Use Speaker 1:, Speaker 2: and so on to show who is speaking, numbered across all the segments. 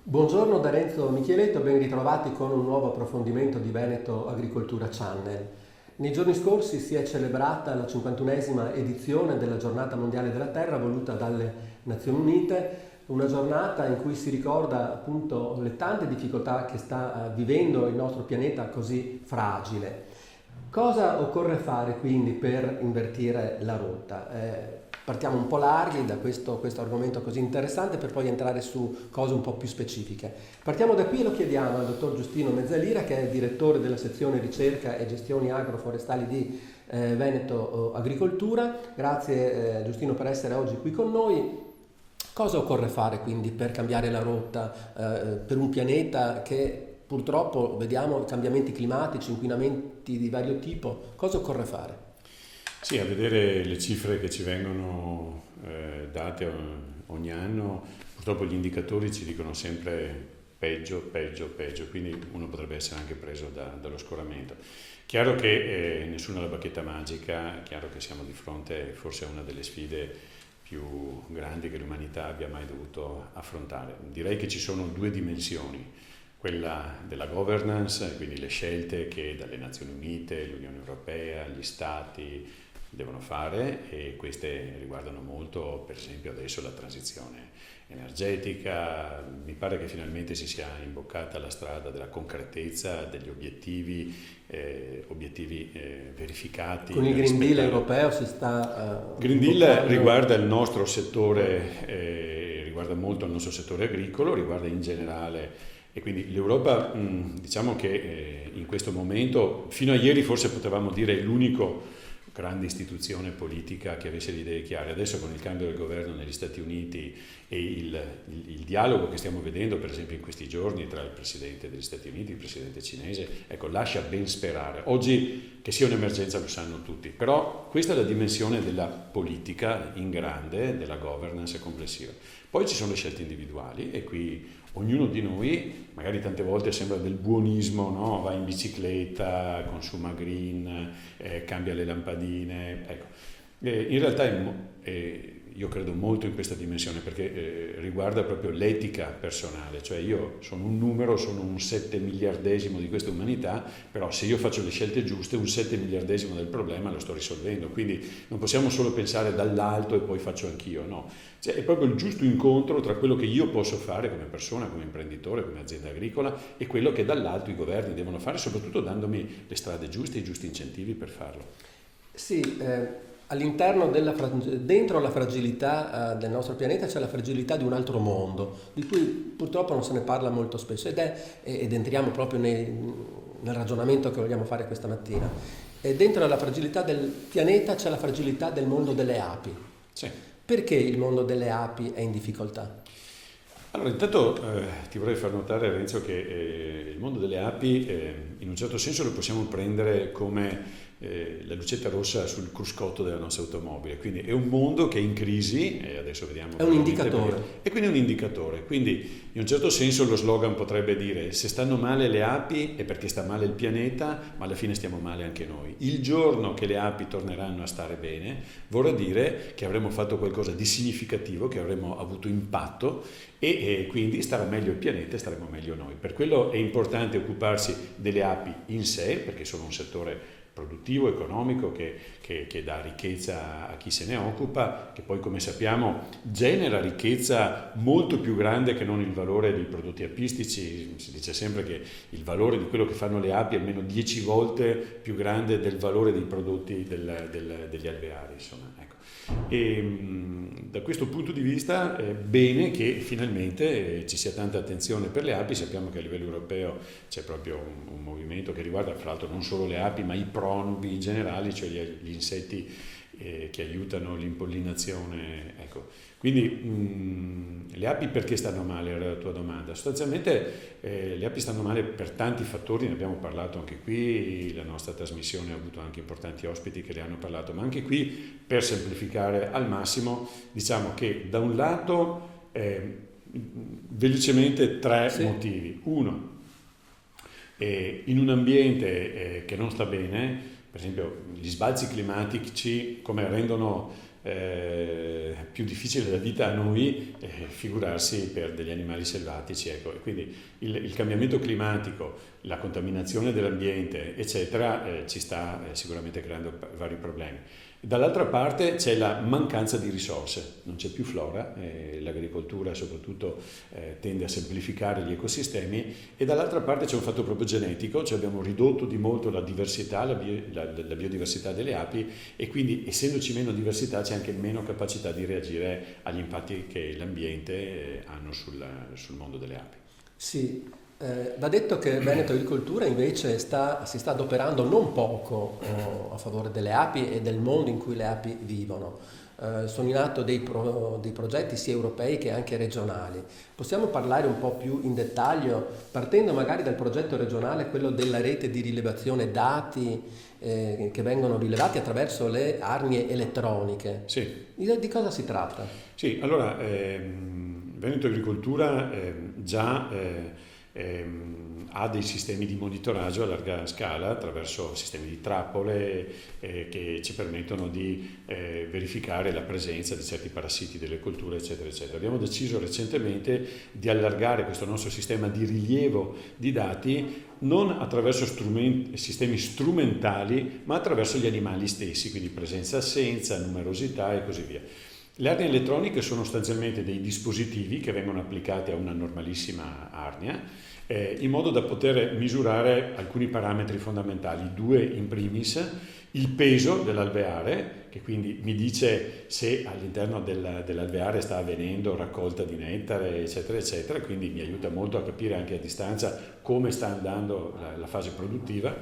Speaker 1: Buongiorno da Renzo Micheletto, ben ritrovati con un nuovo approfondimento di Veneto Agricoltura Channel. Nei giorni scorsi si è celebrata la 51esima edizione della Giornata Mondiale della Terra voluta dalle Nazioni Unite, una giornata in cui si ricorda appunto le tante difficoltà che sta vivendo il nostro pianeta così fragile. Cosa occorre fare quindi per invertire la rotta? Partiamo un po' larghi da questo argomento così interessante per poi entrare su cose un po' più specifiche. Partiamo da qui e lo chiediamo al dottor Giustino Mezzalira, che è direttore della sezione ricerca e gestioni agroforestali di Veneto Agricoltura. Grazie Giustino per essere oggi qui con noi. Cosa occorre fare quindi per cambiare la rotta per un pianeta che purtroppo vediamo cambiamenti climatici, inquinamenti di vario tipo? Cosa occorre fare?
Speaker 2: Sì, a vedere le cifre che ci vengono date ogni anno, purtroppo gli indicatori ci dicono sempre peggio, peggio, peggio, quindi uno potrebbe essere anche preso dallo scoramento. Chiaro che nessuna è la bacchetta magica, chiaro che siamo di fronte forse a una delle sfide più grandi che l'umanità abbia mai dovuto affrontare. Direi che ci sono due dimensioni, quella della governance, quindi le scelte che dalle Nazioni Unite, l'Unione Europea, gli Stati devono fare, e queste riguardano molto, per esempio adesso, la transizione energetica. Mi pare che finalmente si sia imboccata la strada della concretezza, degli obiettivi verificati.
Speaker 1: Con il Green Deal europeo si sta...
Speaker 2: Green Deal riguarda il nostro settore, riguarda molto il nostro settore agricolo, riguarda in generale. E quindi l'Europa, diciamo che in questo momento, fino a ieri forse potevamo dire, è l'unico grande istituzione politica che avesse le idee chiare. Adesso con il cambio del governo negli Stati Uniti e il dialogo che stiamo vedendo per esempio in questi giorni tra il Presidente degli Stati Uniti e il Presidente cinese, ecco, lascia ben sperare. Oggi che sia un'emergenza lo sanno tutti, però questa è la dimensione della politica in grande, della governance complessiva. Poi ci sono le scelte individuali e qui ognuno di noi, magari tante volte sembra del buonismo, no? Va in bicicletta, consuma green, cambia le lampadine. Ecco. In realtà io credo molto in questa dimensione perché riguarda proprio l'etica personale, cioè io sono un numero, sono un 7 miliardesimo di questa umanità, però se io faccio le scelte giuste un 7 miliardesimo del problema lo sto risolvendo, quindi non possiamo solo pensare dall'alto e poi faccio anch'io, no, cioè è proprio il giusto incontro tra quello che io posso fare come persona, come imprenditore, come azienda agricola e quello che dall'alto i governi devono fare, soprattutto dandomi le strade giuste e i giusti incentivi per farlo.
Speaker 1: Sì, all'interno dentro la fragilità del nostro pianeta c'è la fragilità di un altro mondo, di cui purtroppo non se ne parla molto spesso ed entriamo proprio nel ragionamento che vogliamo fare questa mattina. E dentro la fragilità del pianeta c'è la fragilità del mondo delle api.
Speaker 2: Sì.
Speaker 1: Perché il mondo delle api è in difficoltà?
Speaker 2: Allora, intanto ti vorrei far notare, Renzo, che il mondo delle api in un certo senso lo possiamo prendere come la lucetta rossa sul cruscotto della nostra automobile, quindi è un mondo che è in crisi e adesso vediamo.
Speaker 1: È un indicatore.
Speaker 2: E quindi è un indicatore, quindi in un certo senso lo slogan potrebbe dire: se stanno male le api è perché sta male il pianeta, ma alla fine stiamo male anche noi. Il giorno che le api torneranno a stare bene vorrà dire che avremo fatto qualcosa di significativo, che avremo avuto impatto e quindi starà meglio il pianeta e staremo meglio noi. Per quello è importante occuparsi delle api in sé, perché sono un settore produttivo, economico, che dà ricchezza a chi se ne occupa, che poi, come sappiamo, genera ricchezza molto più grande che non il valore dei prodotti apistici. Si dice sempre che il valore di quello che fanno le api è almeno 10 volte più grande del valore dei prodotti degli alveari, insomma, ecco. E da questo punto di vista è bene che finalmente ci sia tanta attenzione per le api. Sappiamo che a livello europeo c'è proprio un movimento che riguarda fra l'altro non solo le api ma i pronubi in generale, cioè gli insetti che aiutano l'impollinazione, ecco. Quindi le api perché stanno male, era la tua domanda. Sostanzialmente le api stanno male per tanti fattori, ne abbiamo parlato anche qui, la nostra trasmissione ha avuto anche importanti ospiti che ne hanno parlato, ma anche qui, per semplificare al massimo, diciamo che da un lato velocemente tre motivi. Uno, in un ambiente che non sta bene, per esempio gli sbalzi climatici come rendono più difficile la vita a noi, figurarsi per degli animali selvatici. Ecco. E quindi il cambiamento climatico, la contaminazione dell'ambiente, eccetera, ci sta sicuramente creando vari problemi. Dall'altra parte c'è la mancanza di risorse, non c'è più flora, l'agricoltura soprattutto tende a semplificare gli ecosistemi, e dall'altra parte c'è un fatto proprio genetico, cioè abbiamo ridotto di molto la diversità, la biodiversità delle api, e quindi essendoci meno diversità c'è anche meno capacità di reagire agli impatti che l'ambiente hanno sul mondo delle api.
Speaker 1: Sì, va detto che Veneto Agricoltura invece si sta adoperando non poco a favore delle api e del mondo in cui le api vivono. Sono in atto dei progetti sia europei che anche regionali. Possiamo parlare un po' più in dettaglio, partendo magari dal progetto regionale, quello della rete di rilevazione dati che vengono rilevati attraverso le arnie elettroniche.
Speaker 2: Sì.
Speaker 1: Di cosa si tratta?
Speaker 2: Sì, allora Veneto Agricoltura già ha dei sistemi di monitoraggio a larga scala attraverso sistemi di trappole che ci permettono di verificare la presenza di certi parassiti delle colture, eccetera, eccetera. Abbiamo deciso recentemente di allargare questo nostro sistema di rilievo di dati non attraverso sistemi strumentali, ma attraverso gli animali stessi, quindi presenza-assenza, numerosità e così via. Le arnie elettroniche sono sostanzialmente dei dispositivi che vengono applicati a una normalissima arnia in modo da poter misurare alcuni parametri fondamentali, due in primis: il peso dell'alveare, che quindi mi dice se all'interno dell'alveare sta avvenendo raccolta di nettare, eccetera, eccetera, quindi mi aiuta molto a capire anche a distanza come sta andando la fase produttiva.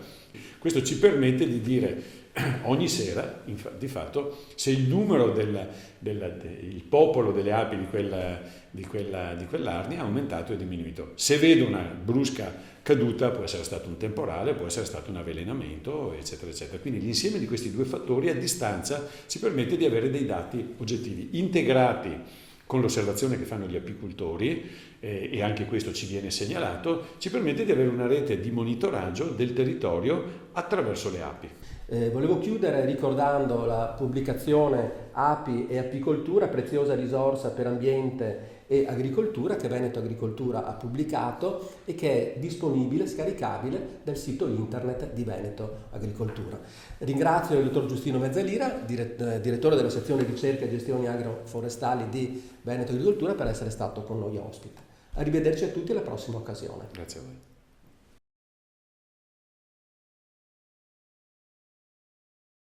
Speaker 2: Questo ci permette di dire ogni sera, di fatto, se il numero il popolo delle api di quell'arnia è aumentato o diminuito. Se vedo una brusca caduta, può essere stato un temporale, può essere stato un avvelenamento, eccetera, eccetera. Quindi l'insieme di questi due fattori a distanza ci permette di avere dei dati oggettivi integrati con l'osservazione che fanno gli apicoltori, e anche questo ci viene segnalato, ci permette di avere una rete di monitoraggio del territorio attraverso le api.
Speaker 1: Volevo chiudere ricordando la pubblicazione Api e Apicoltura, preziosa risorsa per ambiente e agricoltura, che Veneto Agricoltura ha pubblicato e che è disponibile, scaricabile dal sito internet di Veneto Agricoltura. Ringrazio il dottor Giustino Mezzalira, direttore della sezione ricerca e gestioni agroforestali di Veneto Agricoltura, per essere stato con noi ospite. Arrivederci a tutti alla prossima occasione.
Speaker 2: Grazie a voi.